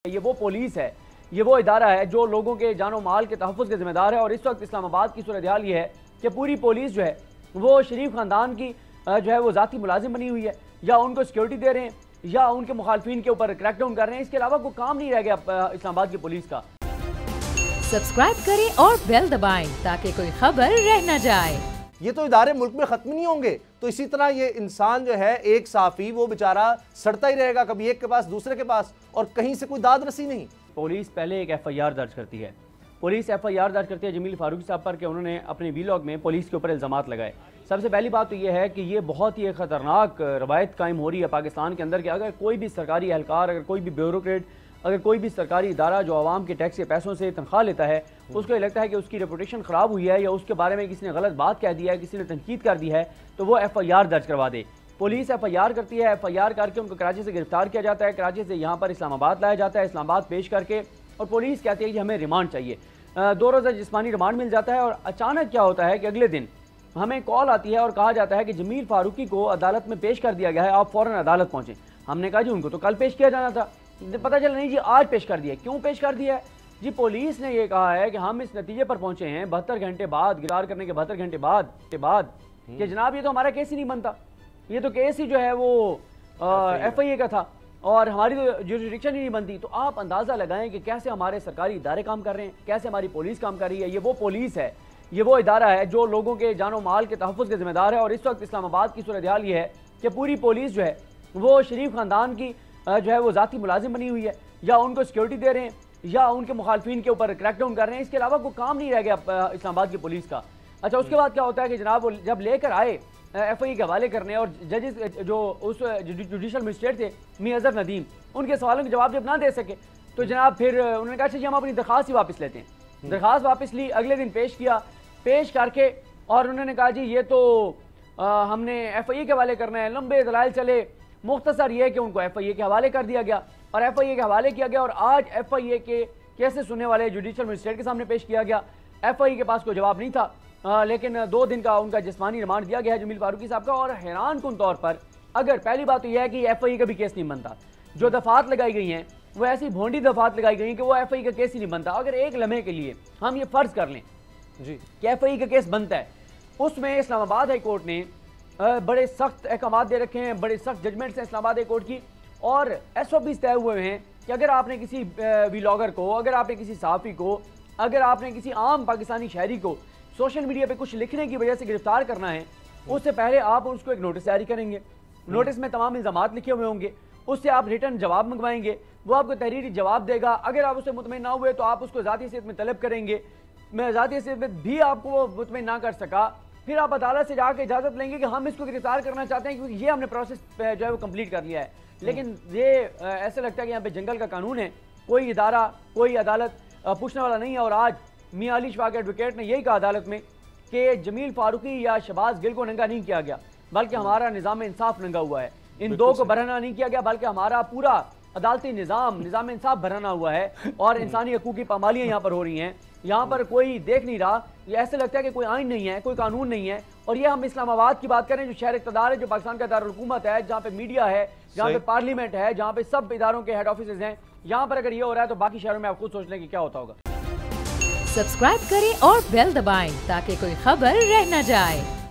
یہ وہ پولیس ہے، یہ وہ ادارہ ہے جو لوگوں کے جان و مال کے تحفظ کے ذمہ دار ہے. اور اس وقت اسلام آباد کی صورتحال یہ ہے کہ پوری پولیس جو ہے وہ شریف خاندان کی جو ہے وہ ذاتی ملازم بنی ہوئی ہے، یا ان کو سیکیورٹی دے رہے ہیں یا ان کے مخالفین کے اوپر کریک ڈاؤن کر رہے ہیں. اس کے علاوہ کوئی کام نہیں رہ گیا اسلام آباد کی پولیس کا. سبسکرائب کریں اور بیل دبائیں تاکہ کوئی خبر رہ نہ جائے. یہ تو ادارے ملک میں ختم نہیں ہوں گے، تو اسی طرح یہ انسان جو ہے ایک صحافی وہ بیچارہ سڑتا ہی رہے گا، کبھی ایک کے پاس دوسرے کے پاس، اور کہیں سے کوئی داد رسی نہیں. پولیس پہلے ایک ایف آئی آر درج کرتی ہے. پولیس ایف آئی آر درج کرتی ہے جمیل فاروقی صاحب پر کہ انہوں نے اپنے ویلاگ میں پولیس کے اوپر الزامات لگائے. سب سے پہلی بات تو یہ ہے کہ یہ بہت ہی خطرناک روایت قائم ہو رہی ہے پاکستان کے اندر کہ اگر کوئی بھی سرکاری اہلکار، اگر کوئی بھی بیوروکریٹ، اگر کوئی بھی سرکاری ادارہ جو عوام کے ٹیکس کے پیسوں سے تنخواہ لیتا ہے، اس کو یہ لگتا ہے کہ اس کی ریپوٹیشن خراب ہوئی ہے یا اس کے بارے میں کسی نے غلط بات کہہ دی ہے، کسی نے تنقید کر دی ہے، تو وہ ایف آئی آر درج کروا دے. پولیس ایف آئی آر کرتی ہے. ایف آئی آر کر کے ان کو کراچی سے گرفتار کیا جاتا ہے، کراچی سے یہاں پر اسلام آباد لایا جاتا ہے، اسلام آباد پیش کر کے، اور پولیس کہتی ہے کہ ہمیں ریمانڈ چاہیے. 2 روزہ جسمانی ریمانڈ مل جاتا ہے. اور اچانک کیا ہوتا ہے کہ اگلے دن ہمیں کال آتی ہے اور کہا جاتا ہے کہ جمیل فاروقی کو عدالت میں پیش کر دیا گیا ہے، آپ فوراً عدالت پہنچیں. ہم نے کہا جی ان کو تو کل پیش کیا جانا تھا. پتہ چلا نہیں جی آج پیش کر دیا. کیوں پیش کر دیا ہے جی؟ پولیس نے یہ کہا ہے کہ ہم اس نتیجے پر پہنچے ہیں 72 گھنٹے بعد، گرفتار کرنے کے 72 گھنٹے بعد کہ جناب یہ تو ہمارا کیس ہی نہیں بنتا، یہ تو کیس ہی جو ہے وہ ایف آئی اے کا تھا اور ہماری تو جوریسڈکشن ہی نہیں بنتی. تو آپ اندازہ لگائیں کہ کیسے ہمارے سرکاری ادارے کام کر رہے ہیں، کیسے ہماری پولیس کام کر رہی ہے. یہ وہ پولیس ہے، یہ وہ ادارہ ہے جو لوگوں کے جان و مال کے تحفظ کے ذمہ دار ہے. اور اس وقت اسلام آباد کی صورتحال یہ ہے کہ پوری پولیس جو ہے وہ شریف خاندان کی جو ہے وہ ذاتی ملازم بنی ہوئی ہے، یا ان کو سیکیورٹی دے رہے ہیں یا ان کے مخالفین کے اوپر کریک ڈاؤن کر رہے ہیں. اس کے علاوہ کوئی کام نہیں رہ گیا اسلام آباد کی پولیس کا. اچھا اس کے بعد کیا ہوتا ہے کہ جناب جب لے کر آئے ایف آئی اے کے حوالے کرنے، اور ججز جو اس جوڈیشل مجسٹریٹ تھے میاں اظہر ندیم، ان کے سوالوں کے جواب جب نہ دے سکے تو جناب پھر انہوں نے کہا اچھا جی ہم اپنی درخواست ہی واپس لیتے ہیں. درخواست واپس لی، اگلے دن پیش کیا، پیش کر کے اور انہوں نے کہا جی یہ تو ہم نے ایف آئی اے کے حوالے کرنا ہے. لمبے دلائل چلے، مختصر یہ کہ ان کو ایف آئی اے کے حوالے کر دیا گیا اور ایف آئی اے کے حوالے کیا گیا. اور آج ایف آئی اے کے کیسز سننے والے جوڈیشل مجسٹریٹ کے سامنے پیش کیا گیا. ایف آئی اے کے پاس کوئی جواب نہیں تھا، لیکن 2 دن کا ان کا جسمانی ریمانڈ دیا گیا ہے جمیل فاروقی صاحب کا. اور حیران کن طور پر اگر پہلی بات تو یہ ہے کہ ایف آئی اے کا بھی کیس نہیں بنتا. جو دفعات لگائی گئی ہیں وہ ایسی بھونڈی دفعات لگائی گئی ہیں کہ وہ ایف آئی اے کا کیس ہی نہیں بنتا. اگر ایک لمحے کے لیے ہم یہ فرض کر لیں جی کہ ایف آئی اے کا کیس بنتا ہے، اس میں اسلام آباد ہائی کورٹ نے بڑے سخت احکامات دے رکھے ہیں، بڑے سخت ججمنٹس ہیں اسلام آباد ہائی کورٹ کی، اور ایس او پیز طے ہوئے ہیں کہ اگر آپ نے کسی ویلاگر کو، اگر آپ نے کسی صحافی کو، اگر آپ نے کسی عام پاکستانی شہری کو سوشل میڈیا پہ کچھ لکھنے کی وجہ سے گرفتار کرنا ہے، اس سے پہلے آپ اس کو ایک نوٹس جاری کریں گے. نوٹس میں تمام الزامات لکھے ہوئے ہوں گے، اس سے آپ ریٹرن جواب منگوائیں گے، وہ آپ کو تحریری جواب دے گا. اگر آپ اس سے مطمئن نہ ہوئے تو آپ اس کو ذاتی حیثیت میں طلب کریں گے. میں ذاتی حیثیت میں بھی آپ کو وہ مطمئن نہ کر سکا، پھر آپ عدالت سے جا کے اجازت لیں گے کہ ہم اس کو گرفتار کرنا چاہتے ہیں کیونکہ یہ ہم نے پروسیس جو ہے وہ کمپلیٹ کر لیا ہے. لیکن یہ ایسا لگتا ہے کہ یہاں پہ جنگل کا قانون ہے، کوئی ادارہ، کوئی عدالت پوچھنے والا نہیں ہے. اور آج میاں علی شفاق ایڈوکیٹ نے یہی کہا عدالت میں کہ جمیل فاروقی یا شہباز گل کو ننگا نہیں کیا گیا، بلکہ ہمارا نظام انصاف ننگا ہوا ہے. ان 2 کو برہنہ نہیں کیا گیا، بلکہ ہمارا پورا عدالتی نظام انصاف برہنہ ہوا ہے. اور انسانی حقوق کی پامالیاں یہاں پر ہو رہی ہیں. یہاں پر کوئی دیکھ نہیں رہا. یہ ایسے لگتا ہے کہ کوئی آئین نہیں ہے، کوئی قانون نہیں ہے. اور یہ ہم اسلام آباد کی بات کریں جو شہر اقتدار ہے، جو پاکستان کا دارالحکومت ہے، جہاں پہ میڈیا ہے، جہاں پہ پارلیمنٹ ہے، جہاں پہ سب اداروں کے ہیڈ آفیسز ہیں. یہاں پر اگر یہ ہو رہا ہے تو باقی شہروں میں آپ خود سوچ لیں کہ کیا ہوتا ہوگا. سبسکرائب کریں اور بیل دبائیں تاکہ کوئی خبر رہ نہ جائے.